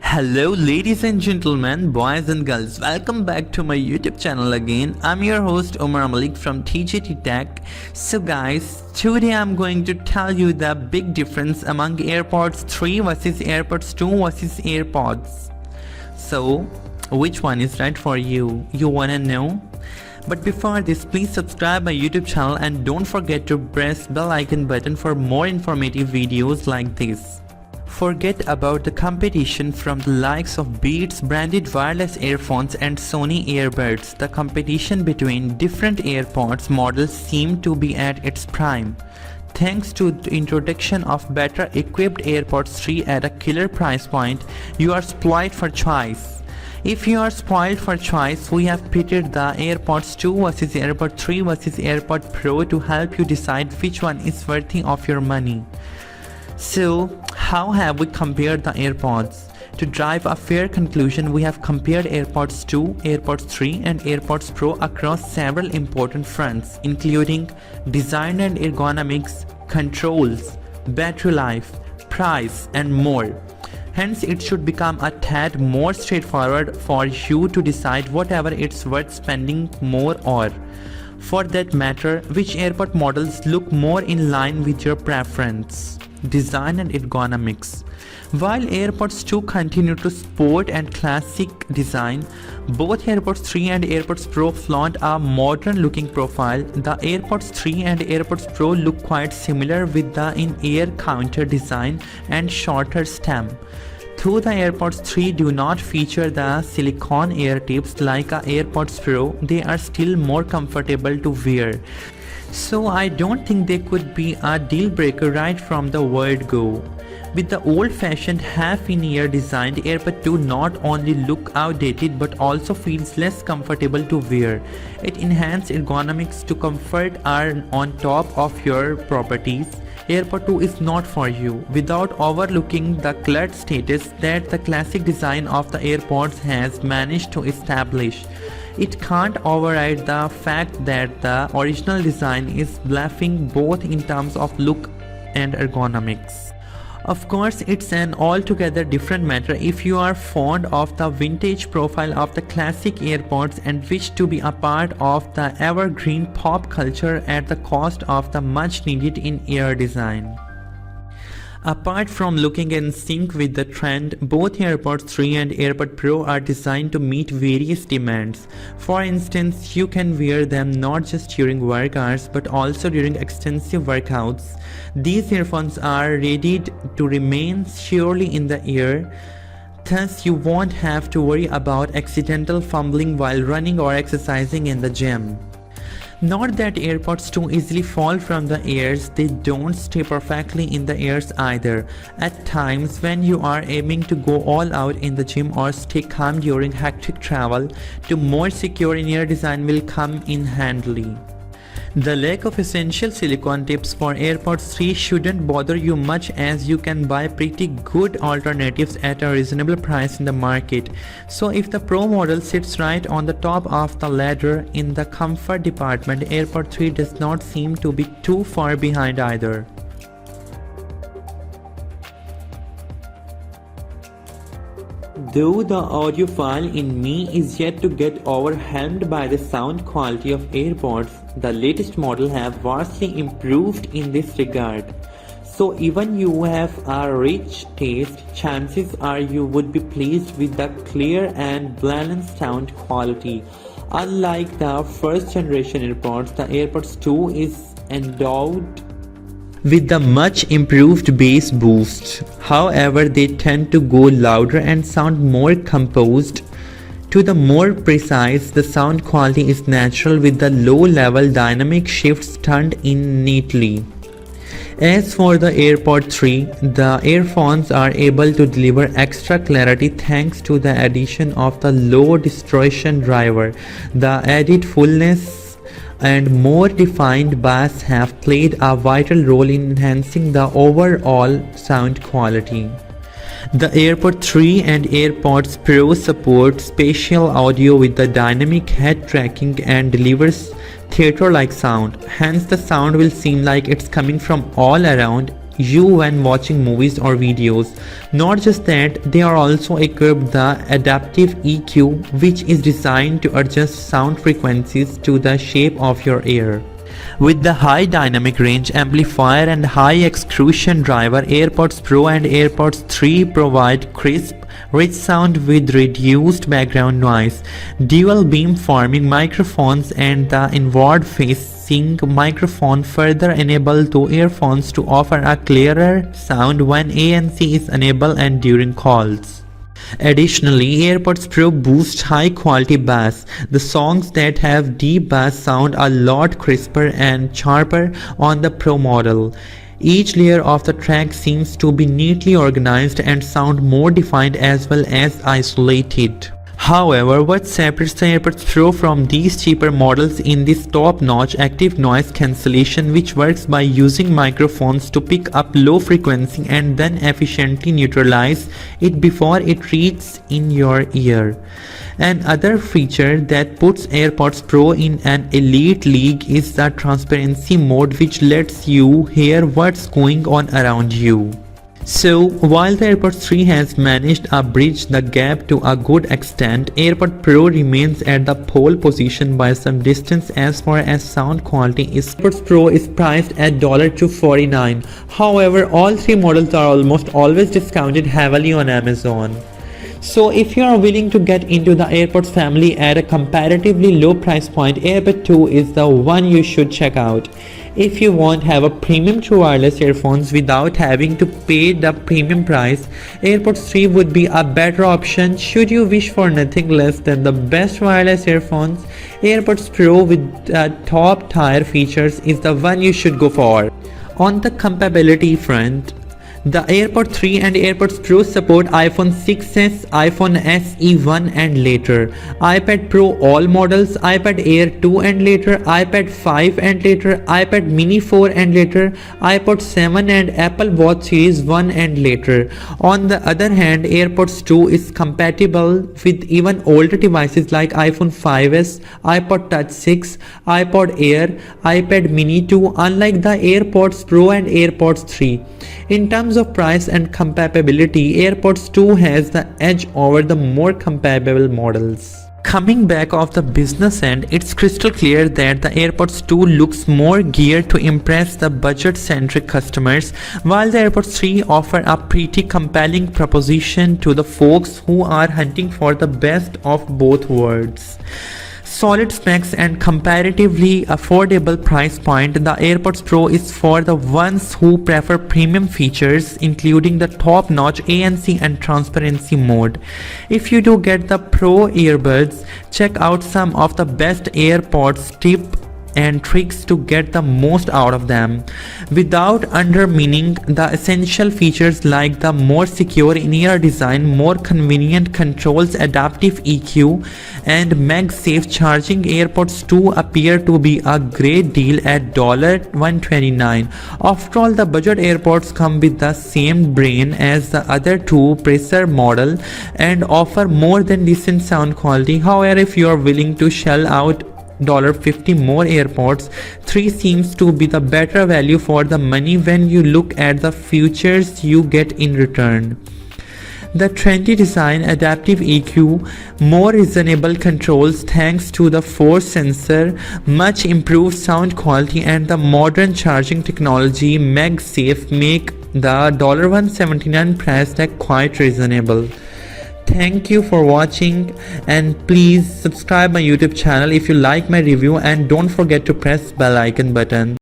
Hello ladies and gentlemen, boys and girls, welcome back to my YouTube channel again. I'm your host Malik from TJT Tech. So guys, today I'm going to tell you the big difference among AirPods 3 versus AirPods 2 versus AirPods. So, which one is right for you? You wanna know? But before this, please subscribe my YouTube channel and don't forget to press bell icon button for more informative videos like this. Forget about the competition from the likes of Beats branded wireless earphones and Sony earbuds. The competition between different AirPods models seemed to be at its prime. Thanks to the introduction of better equipped AirPods 3 at a killer price point, you are spoiled for choice. If you are spoiled for choice, we have pitted the AirPods 2 versus AirPod 3 versus AirPod Pro to help you decide which one is worthy of your money. So, how have we compared the AirPods? To drive a fair conclusion, we have compared AirPods 2, AirPods 3 and AirPods Pro across several important fronts, including design and ergonomics, controls, battery life, price and more. Hence, it should become a tad more straightforward for you to decide whatever it's worth spending more or, for that matter, which AirPod models look more in line with your preference. Design and ergonomics. While AirPods 2 continue to sport and classic design, both AirPods 3 and AirPods Pro flaunt a modern looking profile. The AirPods 3 and AirPods Pro look quite similar with the in-ear counter design and shorter stem. Though the AirPods 3 do not feature the silicone ear tips like a AirPods Pro, they are still more comfortable to wear. So I don't think they could be a deal breaker right from the word go. With the old-fashioned half-in-ear design, AirPod 2 not only look outdated but also feels less comfortable to wear. It enhanced ergonomics to comfort are on top of your properties. AirPod 2 is not for you, without overlooking the cluttered status that the classic design of the AirPods has managed to establish. It can't override the fact that the original design is bluffing both in terms of look and ergonomics. Of course, it's an altogether different matter if you are fond of the vintage profile of the classic AirPods and wish to be a part of the evergreen pop culture at the cost of the much needed in-ear design. Apart from looking in sync with the trend, both AirPods 3 and AirPod Pro are designed to meet various demands. For instance, you can wear them not just during work hours but also during extensive workouts. These earphones are rated to remain securely in the ear. Thus, you won't have to worry about accidental fumbling while running or exercising in the gym. Not that AirPods 2 easily fall from the ears, they don't stay perfectly in the ears either. At times when you are aiming to go all out in the gym or stay calm during hectic travel, the more secure in-ear design will come in handy. The lack of essential silicone tips for AirPods 3 shouldn't bother you much as you can buy pretty good alternatives at a reasonable price in the market. So if the Pro model sits right on the top of the ladder in the comfort department, AirPod 3 does not seem to be too far behind either. Though the audiophile in me is yet to get overwhelmed by the sound quality of AirPods, the latest model have vastly improved in this regard. So even you have a rich taste, chances are you would be pleased with the clear and balanced sound quality. Unlike the first generation AirPods, the AirPods 2 is endowed with the much improved bass boost. However, they tend to go louder and sound more composed. To the more precise, the sound quality is natural with the low-level dynamic shifts turned in neatly. As for the AirPod 3, the earphones are able to deliver extra clarity thanks to the addition of the low distortion driver. The added fullness and more defined bass have played a vital role in enhancing the overall sound quality. The AirPod 3 and AirPods Pro support spatial audio with the dynamic head tracking and delivers theater-like sound. Hence, the sound will seem like it's coming from all around you when watching movies or videos. Not just that, they are also equipped with the adaptive EQ, which is designed to adjust sound frequencies to the shape of your ear. With the high dynamic range amplifier and high exclusion driver, AirPods Pro and AirPods 3 provide crisp, rich sound with reduced background noise. Dual beam-forming microphones and the inward-facing microphone further enable the earphones to offer a clearer sound when ANC is enabled and during calls. Additionally, AirPods Pro boost high-quality bass. The songs that have deep bass sound a lot crisper and sharper on the Pro model. Each layer of the track seems to be neatly organized and sound more defined as well as isolated. However, what separates the AirPods Pro from these cheaper models in this top-notch active noise cancellation, which works by using microphones to pick up low frequency and then efficiently neutralize it before it reaches in your ear. Another feature that puts AirPods Pro in an elite league is the transparency mode, which lets you hear what's going on around you. So, while the AirPods 3 has managed to bridge the gap to a good extent, AirPods Pro remains at the pole position by some distance as far as sound quality is. AirPods Pro is priced at $249. However, all three models are almost always discounted heavily on Amazon. So if you are willing to get into the AirPods family at a comparatively low price point, AirPods 2 is the one you should check out. If you want to have a premium true wireless earphones without having to pay the premium price, AirPods 3 would be a better option should you wish for nothing less than the best wireless earphones. AirPods Pro with top tier features is the one you should go for. On the compatibility front, the AirPods 3 and AirPods Pro support iPhone 6s, iPhone SE 1 and later, iPad Pro all models, iPad Air 2 and later, iPad 5 and later, iPad Mini 4 and later, iPod 7 and Apple Watch Series 1 and later. On the other hand, AirPods 2 is compatible with even older devices like iPhone 5s, iPod Touch 6, iPod Air, iPad Mini 2, unlike the AirPods Pro and AirPods 3. In terms of price and compatibility, AirPods 2 has the edge over the more compatible models. Coming back off the business end, it's crystal clear that the AirPods 2 looks more geared to impress the budget-centric customers, while the AirPods 3 offer a pretty compelling proposition to the folks who are hunting for the best of both worlds. Solid specs and comparatively affordable price point, the AirPods Pro is for the ones who prefer premium features including the top-notch ANC and transparency mode. If you do get the Pro earbuds, check out some of the best AirPods tips and tricks to get the most out of them without undermining the essential features like the more secure in-ear design, more convenient controls, adaptive EQ and MagSafe charging. AirPods 2 appear to be a great deal at $129. After all, the budget AirPods come with the same brain as the other two Precer model and offer more than decent sound quality. However, if you are willing to shell out $50 more, AirPods 3 seems to be the better value for the money when you look at the features you get in return. The trendy design, adaptive EQ, more reasonable controls thanks to the force sensor, much improved sound quality and the modern charging technology MagSafe make the $179 price tag quite reasonable. Thank you for watching and please subscribe my YouTube channel if you like my review and don't forget to press bell icon button.